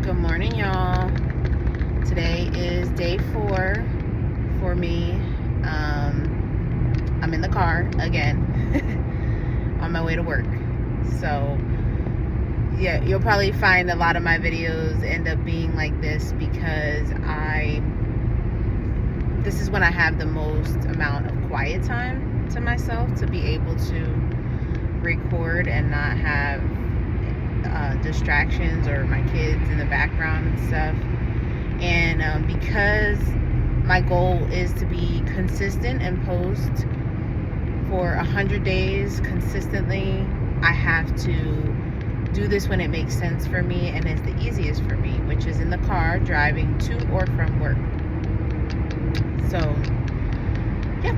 Good morning, y'all. Today is day 4 for me. I'm in the car again on my way to work. So, yeah, you'll probably find a lot of my videos end up being like this because this is when I have the most amount of quiet time to myself to be able to record and not have distractions or my kids in the background and stuff. And because my goal is to be consistent and post for 100 days consistently, I have to do this when it makes sense for me and it's the easiest for me, which is in the car driving to or from work. So yeah,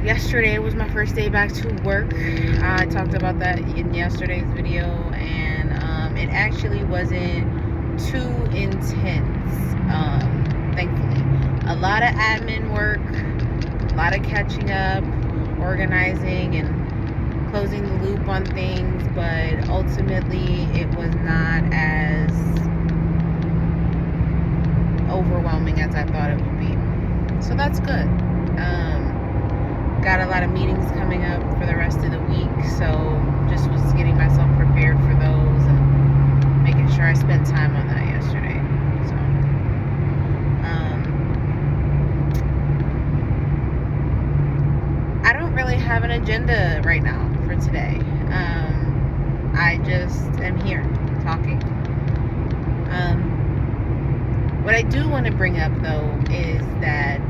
yesterday was my first day back to work. I talked about that in yesterday's video, and it actually wasn't too intense, thankfully. A lot of admin work, a lot of catching up, organizing and closing the loop on things, but ultimately it was not as overwhelming as I thought it would be. So that's good. Got a lot of meetings coming up for the rest of the week, so just was getting myself prepared for those and making sure I spent time on that yesterday. So, I don't really have an agenda right now for today. I just am here talking. What I do want to bring up though is that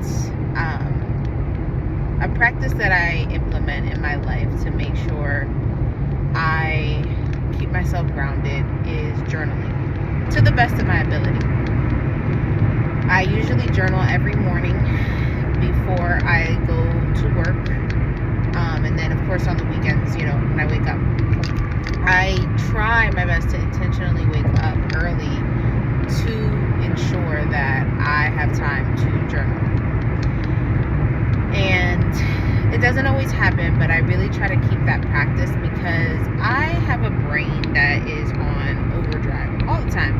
a practice that I implement in my life to make sure I keep myself grounded is journaling to the best of my ability. I usually journal every morning before I go to work, and then of course on the weekends, when I wake up. I try my best to intentionally wake up early to ensure that I have time to journal. And it doesn't always happen, but I really try to keep that practice because I have a brain that is on overdrive all the time.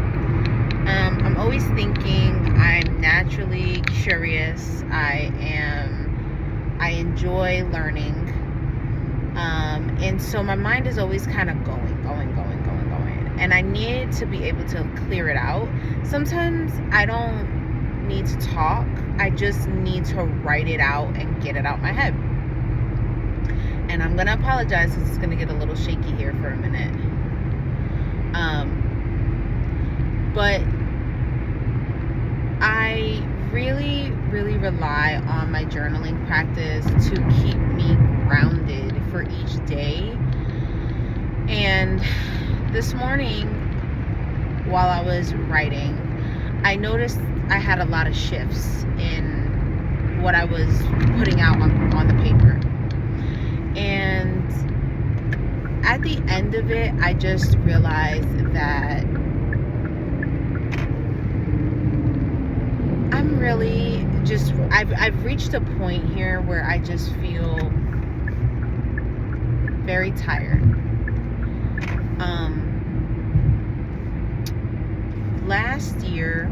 I'm always thinking. I'm naturally curious. I enjoy learning. And so my mind is always kind of going. And I need to be able to clear it out. Sometimes I don't need to talk. I just need to write it out and get it out my head. And I'm going to apologize because it's going to get a little shaky here for a minute. But I really, really rely on my journaling practice to keep me grounded for each day. And this morning, while I was writing, I noticed I had a lot of shifts in what I was putting out on the paper. And at the end of it, I just realized that I'm really just, I've reached a point here where I just feel very tired. Last year,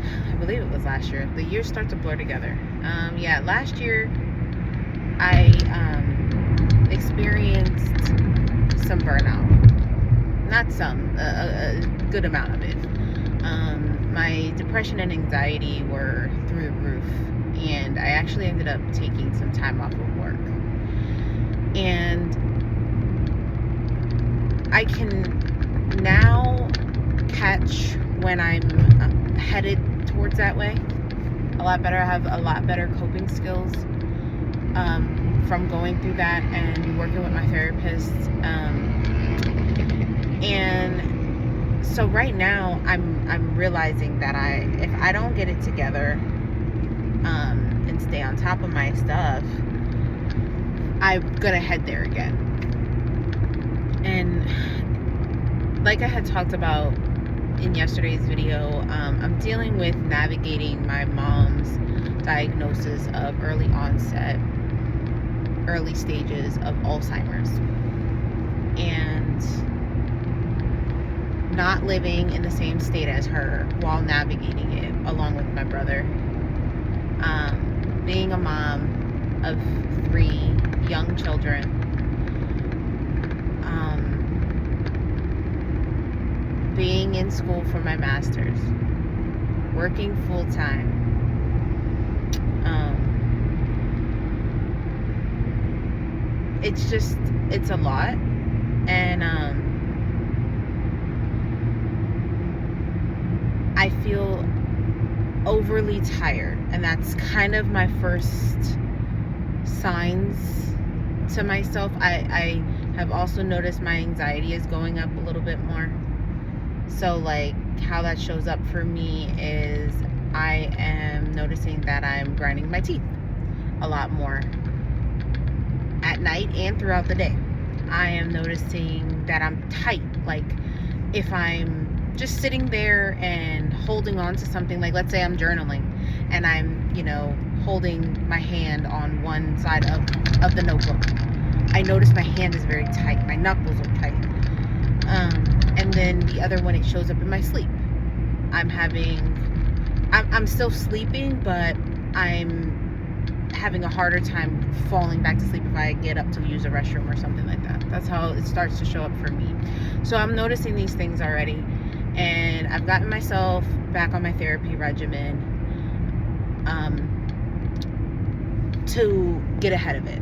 I believe it was last year. The years start to blur together. Last year I experienced some burnout. Not some, a good amount of it. My depression and anxiety were through the roof, and I actually ended up taking some time off of work. And I can now catch when I'm headed towards that way a lot better. I have a lot better coping skills from going through that and working with my therapist. And so right now I'm realizing that if I don't get it together and stay on top of my stuff, I'm gonna head there again. And like I had talked about in yesterday's video, I'm dealing with navigating my mom's diagnosis of early stages of Alzheimer's. And living in the same state as her while navigating it along with my brother. Being a mom of 3 young children. Being in school for my master's. Working full time. It's a lot. And I feel overly tired, and that's kind of my first signs to myself. I have also noticed my anxiety is going up a little bit more. So like how that shows up for me is I am noticing that I'm grinding my teeth a lot more at night and throughout the day. I am noticing that I'm tight. Like if I'm just sitting there and holding on to something, like let's say I'm journaling and I'm, holding my hand on one side of the notebook. I notice my hand is very tight. My knuckles are tight. And then the other one, it shows up in my sleep. I'm still sleeping, but I'm having a harder time falling back to sleep if I get up to use a restroom or something like that. That's how it starts to show up for me. So I'm noticing these things already, and I've gotten myself back on my therapy regimen to get ahead of it.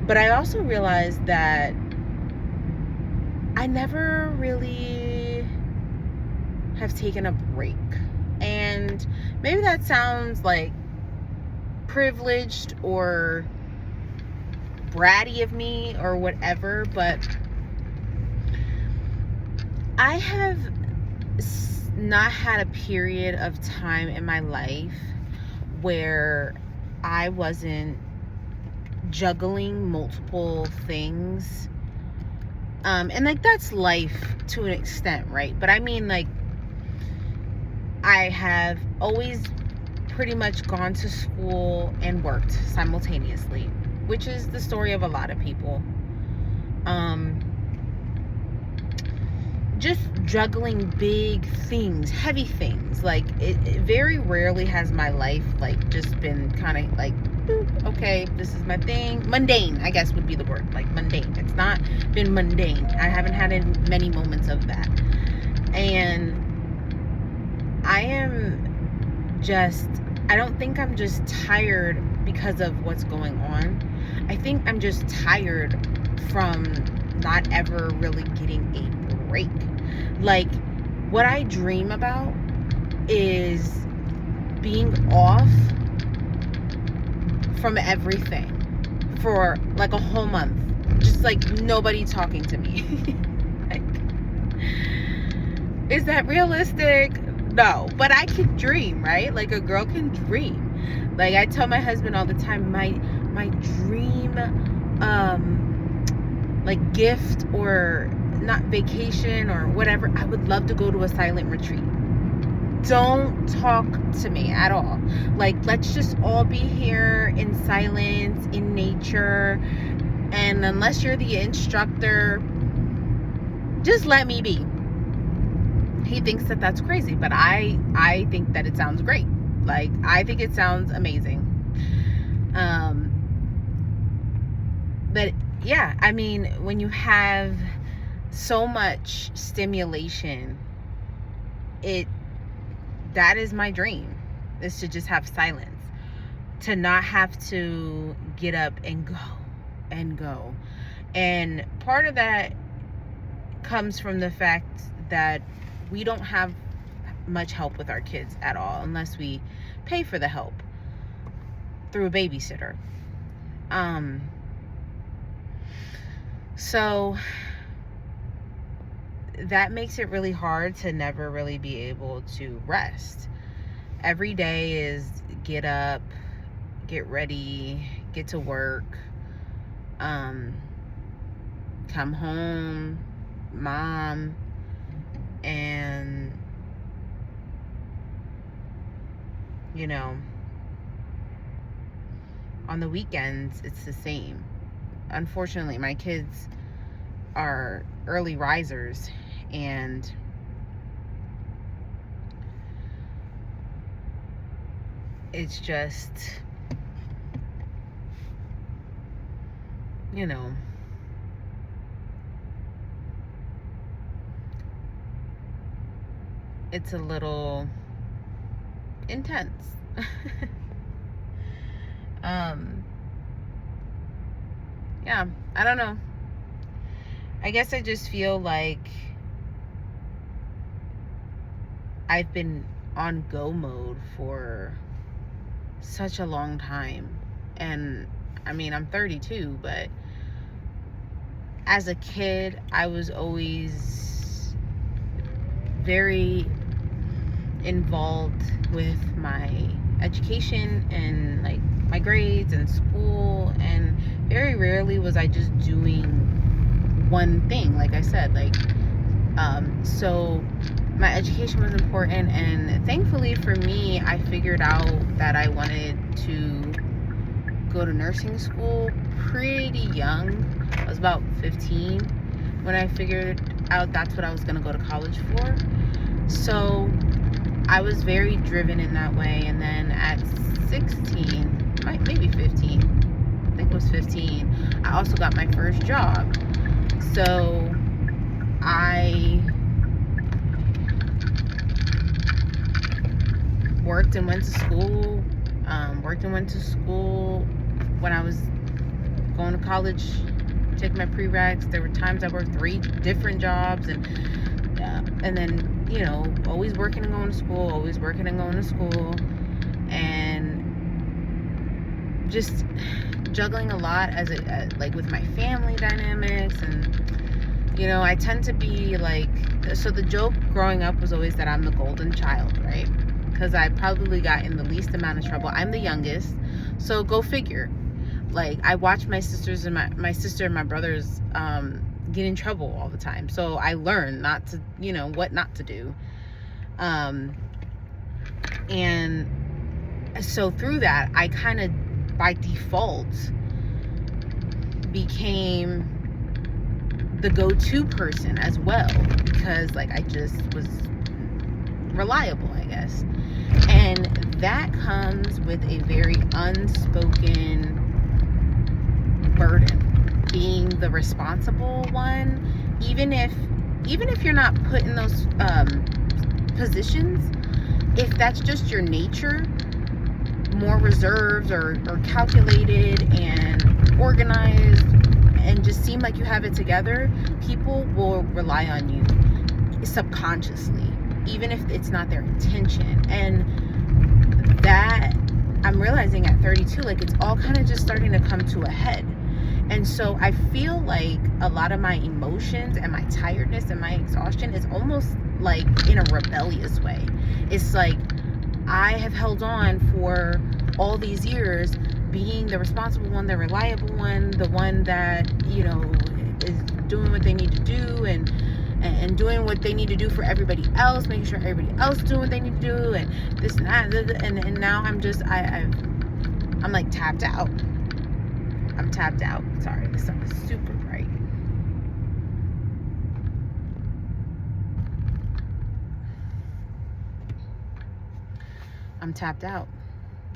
But I also realized that I never really have taken a break. And maybe that sounds like privileged or bratty of me or whatever, but I have not had a period of time in my life where I wasn't juggling multiple things. And like that's life to an extent, right? But I mean, like, I have always pretty much gone to school and worked simultaneously, which is the story of a lot of people. Just juggling big things, heavy things. Like it very rarely has my life like just been kind of like, okay, this is my thing. Mundane, I guess would be the word, like mundane. It's not been mundane. I haven't had many moments of that. And I don't think I'm just tired because of what's going on. I think I'm just tired from not ever really getting a break. Like, what I dream about is being off from everything for like a whole month. Just like nobody talking to me. Like, is that realistic? No, but I can dream, right? Like a girl can dream. Like I tell my husband all the time, my dream like gift, or not vacation or whatever, I would love to go to a silent retreat. Don't talk to me at all. Like, let's just all be here in silence, in nature, and unless you're the instructor, just let me be. He thinks that that's crazy, but I think that it sounds great. Like, I think it sounds amazing. But yeah, I mean, when you have so much stimulation, that is my dream, is to just have silence, to not have to get up and go. And part of that comes from the fact that we don't have much help with our kids at all, unless we pay for the help through a babysitter. So that makes it really hard to never really be able to rest. Every day is get up, get ready, get to work, come home, mom, and on the weekends it's the same. Unfortunately, my kids are early risers, and it's just, you know, it's a little intense. Yeah, I don't know. I guess I just feel like I've been on go mode for such a long time. And I mean, I'm 32, but as a kid, I was always very involved with my education and like my grades and school, and very rarely was I just doing one thing. Like I said, like so my education was important, and thankfully for me, I figured out that I wanted to go to nursing school pretty young. I was about 15 when I figured out that's what I was going to go to college for. So I was very driven in that way. And then at 16, maybe 15, I think it was 15, I also got my first job. So I worked and went to school. When I was going to college, taking my prereqs. There were times I worked 3 different jobs, and then, you know, always working and going to school, and just juggling a lot like with my family dynamics. And, you know, I tend to be like, so the joke growing up was always that I'm the golden child, right? Because I probably got in the least amount of trouble. I'm the youngest, so go figure. Like, I watched my sisters and my sister and my brothers get in trouble all the time, so I learned not to, you know, what not to do. And so through that, I kind of by default became the go-to person as well, because like I just was reliable, I guess. And that comes with a very unspoken burden, being the responsible one. Even if you're not put in those positions, if that's just your nature, more reserved or calculated and organized, and just seem like you have it together, people will rely on you subconsciously, even if it's not their intention. And that, I'm realizing at 32, like, it's all kind of just starting to come to a head. And so I feel like a lot of my emotions and my tiredness and my exhaustion is almost like in a rebellious way. It's like I have held on for all these years being the responsible one, the reliable one, the one that, you know, is doing what they need to do, and doing what they need to do for everybody else, making sure everybody else is doing what they need to do, and this and that, and now I'm just I'm like tapped out. I'm tapped out. Sorry, the sun is super bright. I'm tapped out.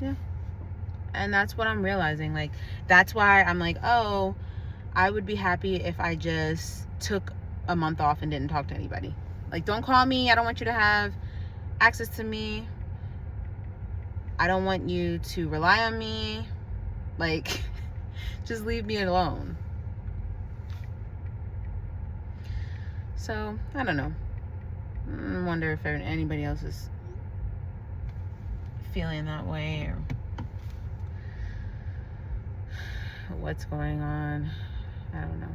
Yeah. And that's what I'm realizing. Like, that's why I'm like, oh, I would be happy if I just took a month off and didn't talk to anybody. Like, don't call me. I don't want you to have access to me. I don't want you to rely on me. Like, just leave me alone. So, I don't know. I wonder if anybody else is feeling that way, or what's going on. I don't know.